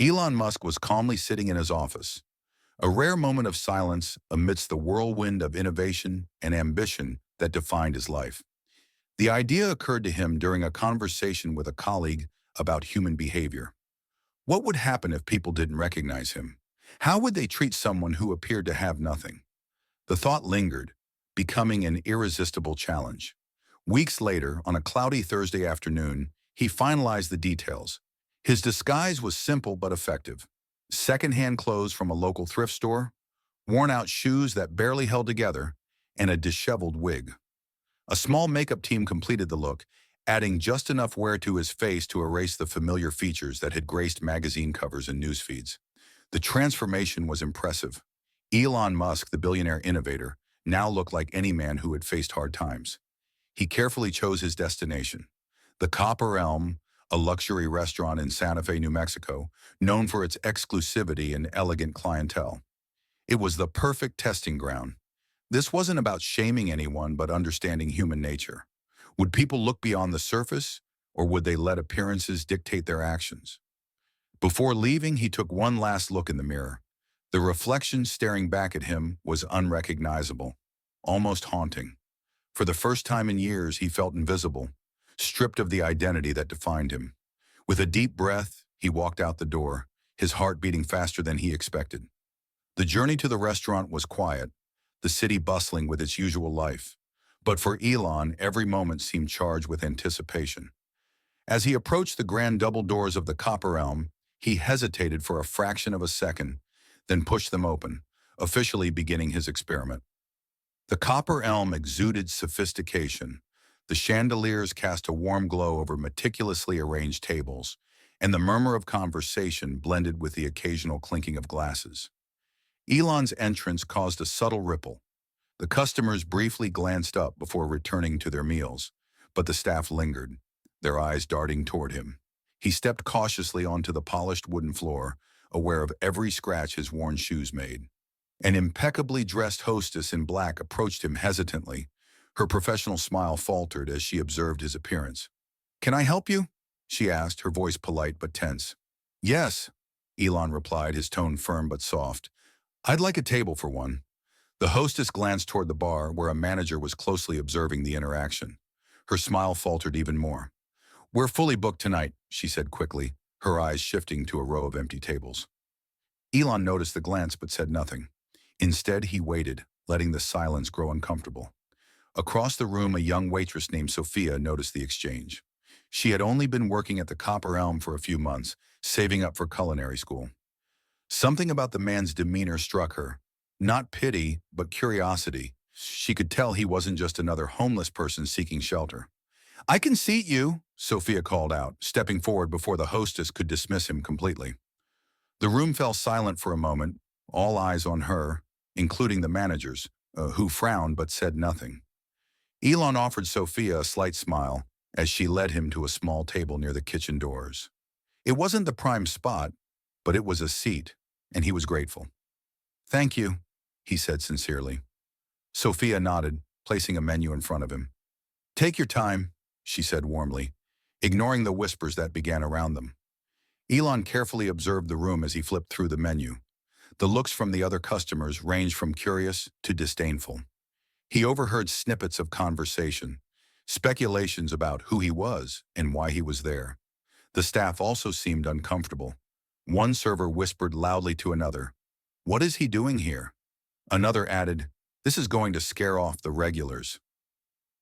Elon Musk was calmly sitting in his office, a rare moment of silence amidst the whirlwind of innovation and ambition that defined his life. The idea occurred to him during a conversation with a colleague about human behavior. What would happen if people didn't recognize him? How would they treat someone who appeared to have nothing? The thought lingered, becoming an irresistible challenge. Weeks later, on a cloudy Thursday afternoon, he finalized the details. His disguise was simple but effective. Second-hand clothes from a local thrift store, worn-out shoes that barely held together, and a disheveled wig. A small makeup team completed the look, adding just enough wear to his face to erase the familiar features that had graced magazine covers and news feeds. The transformation was impressive. Elon Musk, the billionaire innovator, now looked like any man who had faced hard times. He carefully chose his destination, the Copper Elm, a luxury restaurant in Santa Fe, New Mexico, known for its exclusivity and elegant clientele. It was the perfect testing ground. This wasn't about shaming anyone, but understanding human nature. Would people look beyond the surface, or would they let appearances dictate their actions? Before leaving, he took one last look in the mirror. The reflection staring back at him was unrecognizable, almost haunting. For the first time in years, he felt invisible, stripped of the identity that defined him. With a deep breath, he walked out the door, his heart beating faster than he expected. The journey to the restaurant was quiet, the city bustling with its usual life. But for Elon, every moment seemed charged with anticipation. As he approached the grand double doors of the Copper Elm, he hesitated for a fraction of a second, then pushed them open, officially beginning his experiment. The Copper Elm exuded sophistication. The chandeliers cast a warm glow over meticulously arranged tables, and the murmur of conversation blended with the occasional clinking of glasses. Elon's entrance caused a subtle ripple. The customers briefly glanced up before returning to their meals, but the staff lingered, their eyes darting toward him. He stepped cautiously onto the polished wooden floor, aware of every scratch his worn shoes made. An impeccably dressed hostess in black approached him hesitantly. Her professional smile faltered as she observed his appearance. "Can I help you?" she asked, her voice polite but tense. "Yes," Elon replied, his tone firm but soft. "I'd like a table for one." The hostess glanced toward the bar, where a manager was closely observing the interaction. Her smile faltered even more. "We're fully booked tonight," she said quickly, her eyes shifting to a row of empty tables. Elon noticed the glance but said nothing. Instead, he waited, letting the silence grow uncomfortable. Across the room, a young waitress named Sophia noticed the exchange. She had only been working at the Copper Elm for a few months, saving up for culinary school. Something about the man's demeanor struck her. Not pity, but curiosity. She could tell he wasn't just another homeless person seeking shelter. "I can seat you," Sophia called out, stepping forward before the hostess could dismiss him completely. The room fell silent for a moment, all eyes on her, including the managers, who frowned but said nothing. Elon offered Sophia a slight smile as she led him to a small table near the kitchen doors. It wasn't the prime spot, but it was a seat, and he was grateful. "Thank you," he said sincerely. Sophia nodded, placing a menu in front of him. "Take your time," she said warmly, ignoring the whispers that began around them. Elon carefully observed the room as he flipped through the menu. The looks from the other customers ranged from curious to disdainful. He overheard snippets of conversation, speculations about who he was and why he was there. The staff also seemed uncomfortable. One server whispered loudly to another, "What is he doing here?" Another added, "This is going to scare off the regulars."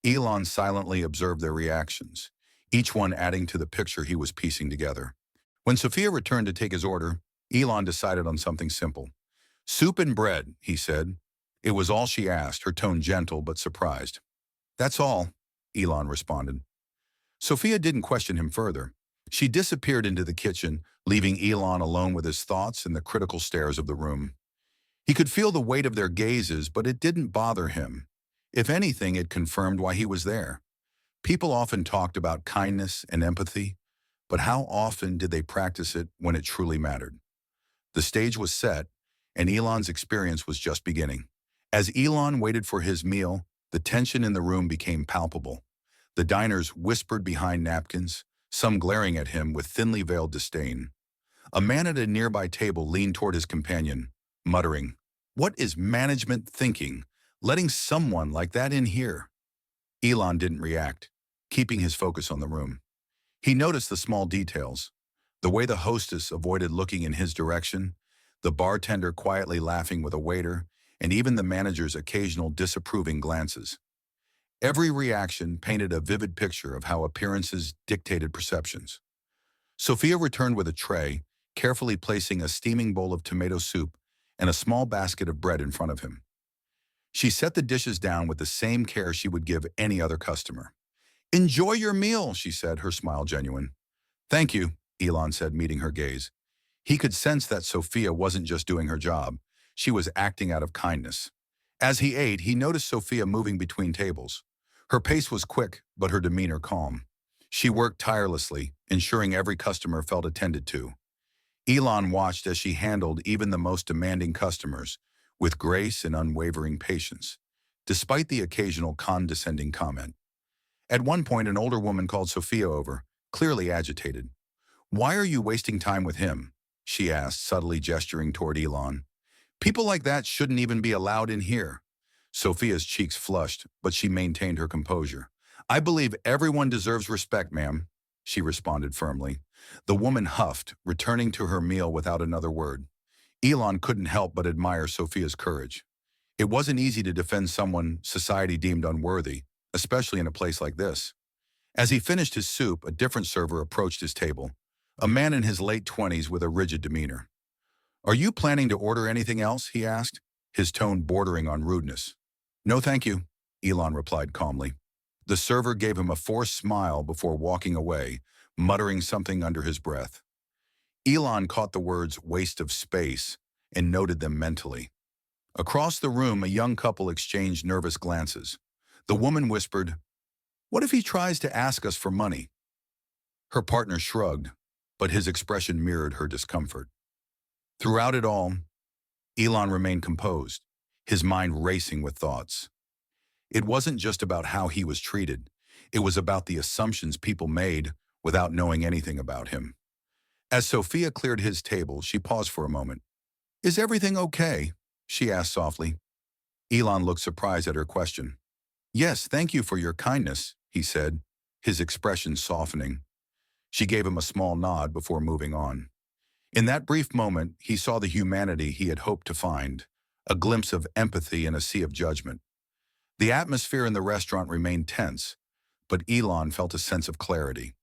Elon silently observed their reactions, each one adding to the picture he was piecing together. When Sophia returned to take his order, Elon decided on something simple. "Soup and bread," he said. It was all she asked, her tone gentle but surprised. "That's all," Elon responded. Sophia didn't question him further. She disappeared into the kitchen, leaving Elon alone with his thoughts and the critical stares of the room. He could feel the weight of their gazes, but it didn't bother him. If anything, it confirmed why he was there. People often talked about kindness and empathy, but how often did they practice it when it truly mattered? The stage was set, and Elon's experience was just beginning. As Elon waited for his meal, the tension in the room became palpable. The diners whispered behind napkins, some glaring at him with thinly veiled disdain. A man at a nearby table leaned toward his companion, muttering, "What is management thinking, letting someone like that in here?" Elon didn't react, keeping his focus on the room. He noticed the small details, the way the hostess avoided looking in his direction, the bartender quietly laughing with a waiter, and even the manager's occasional disapproving glances. Every reaction painted a vivid picture of how appearances dictated perceptions. Sophia returned with a tray, carefully placing a steaming bowl of tomato soup and a small basket of bread in front of him. She set the dishes down with the same care she would give any other customer. "Enjoy your meal," she said, her smile genuine. "Thank you," Elon said, meeting her gaze. He could sense that Sophia wasn't just doing her job, she was acting out of kindness. As he ate, he noticed Sophia moving between tables. Her pace was quick, but her demeanor calm. She worked tirelessly, ensuring every customer felt attended to. Elon watched as she handled even the most demanding customers, with grace and unwavering patience, despite the occasional condescending comment. At one point, an older woman called Sophia over, clearly agitated. "Why are you wasting time with him?" she asked, subtly gesturing toward Elon. "People like that shouldn't even be allowed in here." Sophia's cheeks flushed, but she maintained her composure. "I believe everyone deserves respect, ma'am," she responded firmly. The woman huffed, returning to her meal without another word. Elon couldn't help but admire Sophia's courage. It wasn't easy to defend someone society deemed unworthy, especially in a place like this. As he finished his soup, a different server approached his table, a man in his late 20s with a rigid demeanor. "Are you planning to order anything else?" he asked, his tone bordering on rudeness. "No, thank you," Elon replied calmly. The server gave him a forced smile before walking away, muttering something under his breath. Elon caught the words "waste of space" and noted them mentally. Across the room, a young couple exchanged nervous glances. The woman whispered, "What if he tries to ask us for money?" Her partner shrugged, but his expression mirrored her discomfort. Throughout it all, Elon remained composed, his mind racing with thoughts. It wasn't just about how he was treated. It was about the assumptions people made without knowing anything about him. As Sophia cleared his table, she paused for a moment. "Is everything okay?" she asked softly. Elon looked surprised at her question. "Yes, thank you for your kindness," he said, his expression softening. She gave him a small nod before moving on. In that brief moment, he saw the humanity he had hoped to find, a glimpse of empathy in a sea of judgment. The atmosphere in the restaurant remained tense, but Elon felt a sense of clarity.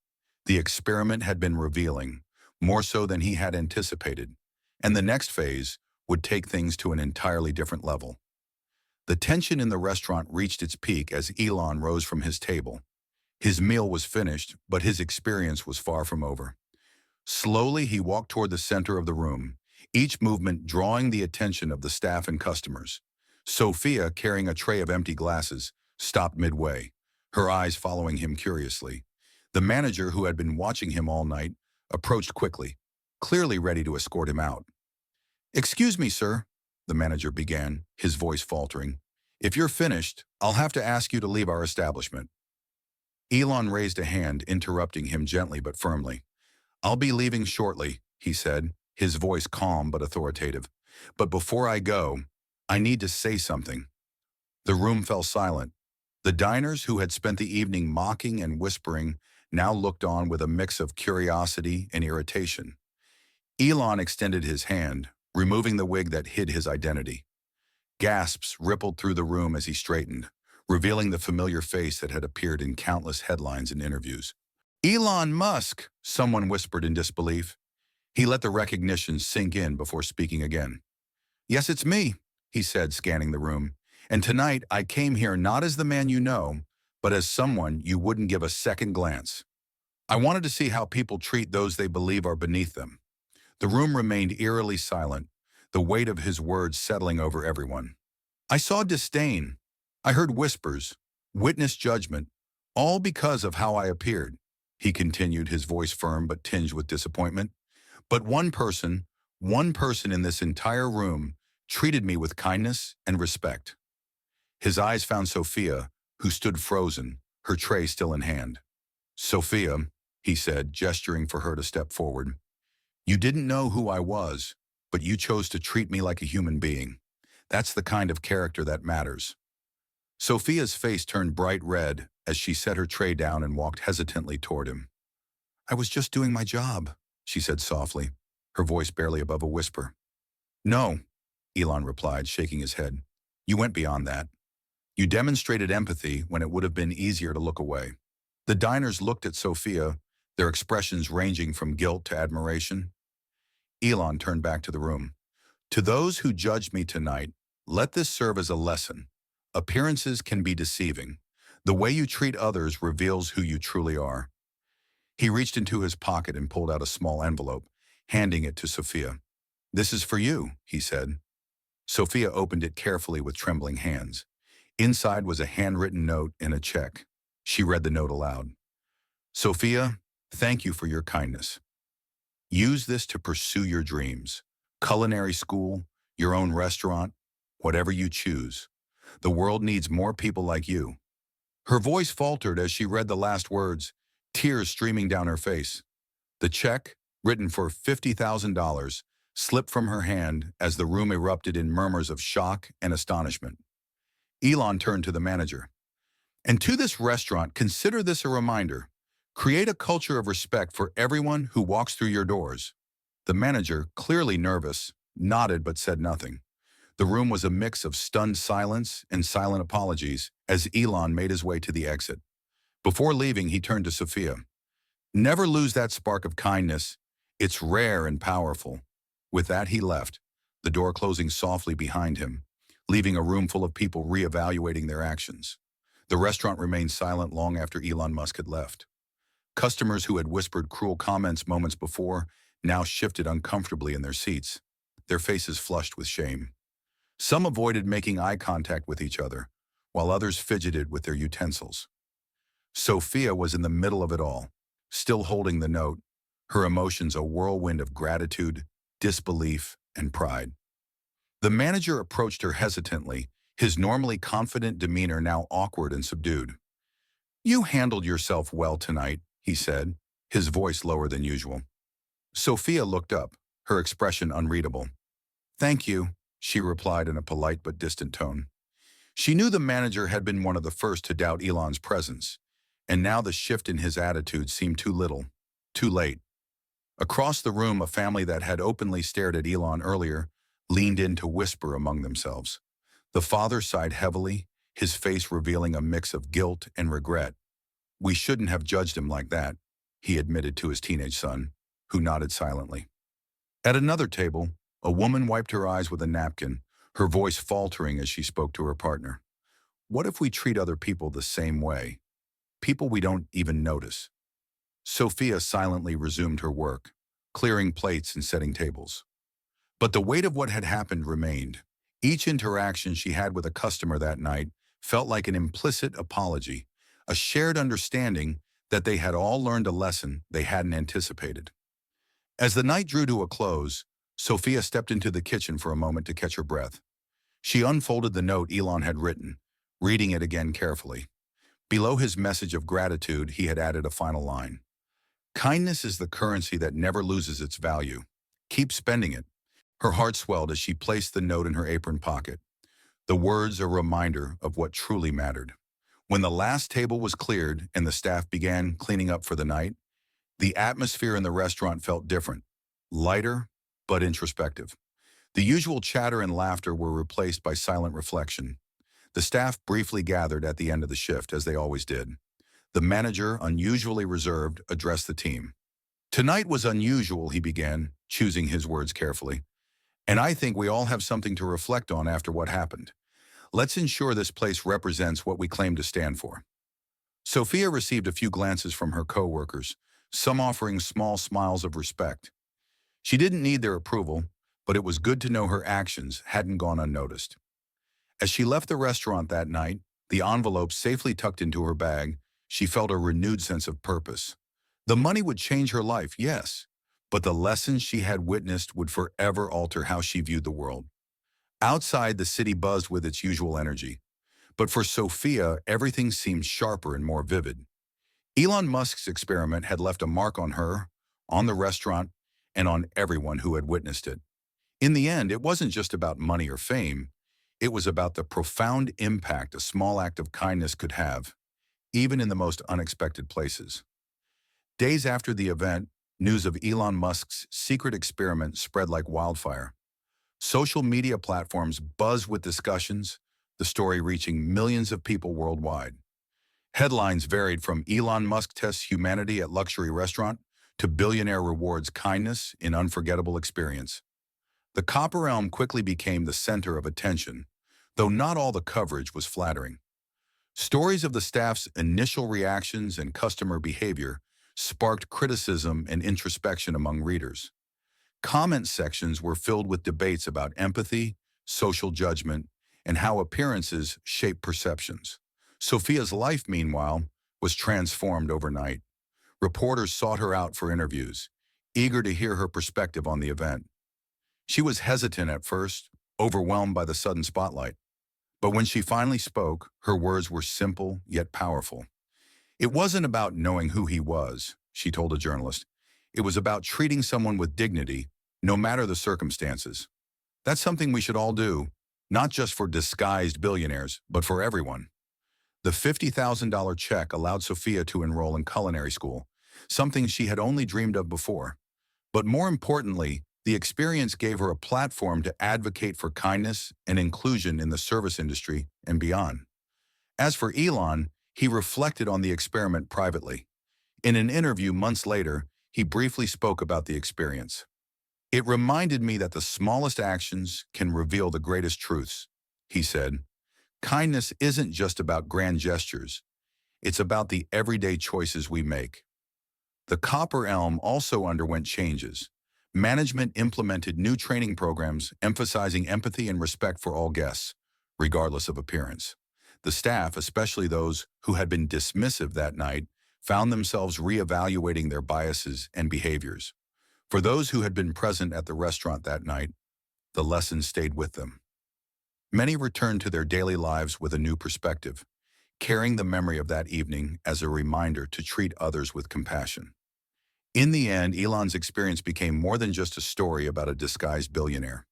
The experiment had been revealing, more so than he had anticipated, and the next phase would take things to an entirely different level. The tension in the restaurant reached its peak as Elon rose from his table. His meal was finished, but his experience was far from over. Slowly, he walked toward the center of the room, each movement drawing the attention of the staff and customers. Sophia, carrying a tray of empty glasses, stopped midway, her eyes following him curiously. The manager, who had been watching him all night, approached quickly, clearly ready to escort him out. "Excuse me, sir," the manager began, his voice faltering. "If you're finished, I'll have to ask you to leave our establishment." Elon raised a hand, interrupting him gently but firmly. "I'll be leaving shortly," he said, his voice calm but authoritative. "But before I go, I need to say something." The room fell silent. The diners, who had spent the evening mocking and whispering, now looked on with a mix of curiosity and irritation. Elon extended his hand, removing the wig that hid his identity. Gasps rippled through the room as he straightened, revealing the familiar face that had appeared in countless headlines and interviews. "Elon Musk," someone whispered in disbelief. He let the recognition sink in before speaking again. "Yes, it's me," he said, scanning the room. "And tonight I came here not as the man you know, but as someone you wouldn't give a second glance. I wanted to see how people treat those they believe are beneath them." The room remained eerily silent, the weight of his words settling over everyone. "I saw disdain. I heard whispers, witnessed judgment, all because of how I appeared," he continued, his voice firm but tinged with disappointment. "But one person in this entire room treated me with kindness and respect." His eyes found Sophia, who stood frozen, her tray still in hand. "Sophia," he said, gesturing for her to step forward, You didn't know who I was, but you chose to treat me like a human being. That's the kind of character that matters. Sophia's face turned bright red as she set her tray down and walked hesitantly toward him. I was just doing my job, she said softly, her voice barely above a whisper. No, Elon replied, shaking his head. You went beyond that. You demonstrated empathy when it would have been easier to look away. The diners looked at Sophia, their expressions ranging from guilt to admiration. Elon turned back to the room. To those who judged me tonight, let this serve as a lesson. Appearances can be deceiving. The way you treat others reveals who you truly are. He reached into his pocket and pulled out a small envelope, handing it to Sophia. This is for you, he said. Sophia opened it carefully with trembling hands. Inside was a handwritten note and a check. She read the note aloud. Sophia, thank you for your kindness. Use this to pursue your dreams. Culinary school, your own restaurant, whatever you choose. The world needs more people like you. Her voice faltered as she read the last words, tears streaming down her face. The check, written for $50,000, slipped from her hand as the room erupted in murmurs of shock and astonishment. Elon turned to the manager. And to this restaurant, consider this a reminder. Create a culture of respect for everyone who walks through your doors. The manager, clearly nervous, nodded but said nothing. The room was a mix of stunned silence and silent apologies as Elon made his way to the exit. Before leaving, he turned to Sophia. Never lose that spark of kindness. It's rare and powerful. With that, he left, the door closing softly behind him, leaving a room full of people reevaluating their actions. The restaurant remained silent long after Elon Musk had left. Customers who had whispered cruel comments moments before now shifted uncomfortably in their seats, their faces flushed with shame. Some avoided making eye contact with each other, while others fidgeted with their utensils. Sophia was in the middle of it all, still holding the note, her emotions a whirlwind of gratitude, disbelief, and pride. The manager approached her hesitantly, his normally confident demeanor now awkward and subdued. You handled yourself well tonight, he said, his voice lower than usual. Sophia looked up, her expression unreadable. Thank you, she replied in a polite but distant tone. She knew the manager had been one of the first to doubt Elon's presence, and now the shift in his attitude seemed too little, too late. Across the room, a family that had openly stared at Elon earlier leaned in to whisper among themselves. The father sighed heavily, his face revealing a mix of guilt and regret. We shouldn't have judged him like that, he admitted to his teenage son, who nodded silently. At another table, a woman wiped her eyes with a napkin, her voice faltering as she spoke to her partner. What if we treat other people the same way? People we don't even notice. Sophia silently resumed her work, clearing plates and setting tables. But the weight of what had happened remained. Each interaction she had with a customer that night felt like an implicit apology, a shared understanding that they had all learned a lesson they hadn't anticipated. As the night drew to a close, Sophia stepped into the kitchen for a moment to catch her breath. She unfolded the note Elon had written, reading it again carefully. Below his message of gratitude, he had added a final line. Kindness is the currency that never loses its value. Keep spending it. Her heart swelled as she placed the note in her apron pocket. The words a reminder of what truly mattered. When the last table was cleared and the staff began cleaning up for the night, the atmosphere in the restaurant felt different, lighter, but introspective. The usual chatter and laughter were replaced by silent reflection. The staff briefly gathered at the end of the shift, as they always did. The manager, unusually reserved, addressed the team. Tonight was unusual, he began, choosing his words carefully. And I think we all have something to reflect on after what happened. Let's ensure this place represents what we claim to stand for. Sophia received a few glances from her co-workers, some offering small smiles of respect. She didn't need their approval, but it was good to know her actions hadn't gone unnoticed. As she left the restaurant that night, the envelope safely tucked into her bag, she felt a renewed sense of purpose. The money would change her life, yes, but the lessons she had witnessed would forever alter how she viewed the world. Outside, the city buzzed with its usual energy, but for Sophia, everything seemed sharper and more vivid. Elon Musk's experiment had left a mark on her, on the restaurant, and on everyone who had witnessed it. In the end, it wasn't just about money or fame. It was about the profound impact a small act of kindness could have, even in the most unexpected places. Days after the event, news of Elon Musk's secret experiment spread like wildfire. Social media platforms buzzed with discussions, the story reaching millions of people worldwide. Headlines varied from Elon Musk tests humanity at luxury restaurant to billionaire rewards kindness in unforgettable experience. The copper elm quickly became the center of attention, though not all the coverage was flattering. Stories of the staff's initial reactions and customer behavior sparked criticism and introspection among readers. Comment sections were filled with debates about empathy, social judgment, and how appearances shape perceptions. Sophia's life, meanwhile, was transformed overnight. Reporters sought her out for interviews, eager to hear her perspective on the event. She was hesitant at first, overwhelmed by the sudden spotlight. But when she finally spoke, her words were simple yet powerful. It wasn't about knowing who he was, she told a journalist. It was about treating someone with dignity, no matter the circumstances. That's something we should all do, not just for disguised billionaires, but for everyone. The $50,000 check allowed Sophia to enroll in culinary school, something she had only dreamed of before. But more importantly, the experience gave her a platform to advocate for kindness and inclusion in the service industry and beyond. As for Elon, he reflected on the experiment privately. In an interview months later, he briefly spoke about the experience. "It reminded me that the smallest actions can reveal the greatest truths," he said. "Kindness isn't just about grand gestures. It's about the everyday choices we make." The Copper Elm also underwent changes. Management implemented new training programs emphasizing empathy and respect for all guests, regardless of appearance. The staff, especially those who had been dismissive that night, found themselves reevaluating their biases and behaviors. For those who had been present at the restaurant that night, the lesson stayed with them. Many returned to their daily lives with a new perspective, carrying the memory of that evening as a reminder to treat others with compassion. In the end, Elon's experience became more than just a story about a disguised billionaire.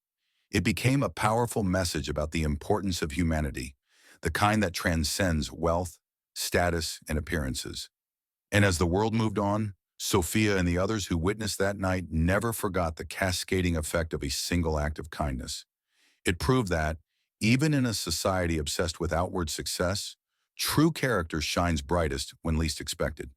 It became a powerful message about the importance of humanity, the kind that transcends wealth, status, and appearances. And as the world moved on, Sophia and the others who witnessed that night never forgot the cascading effect of a single act of kindness. It proved that, even in a society obsessed with outward success, true character shines brightest when least expected.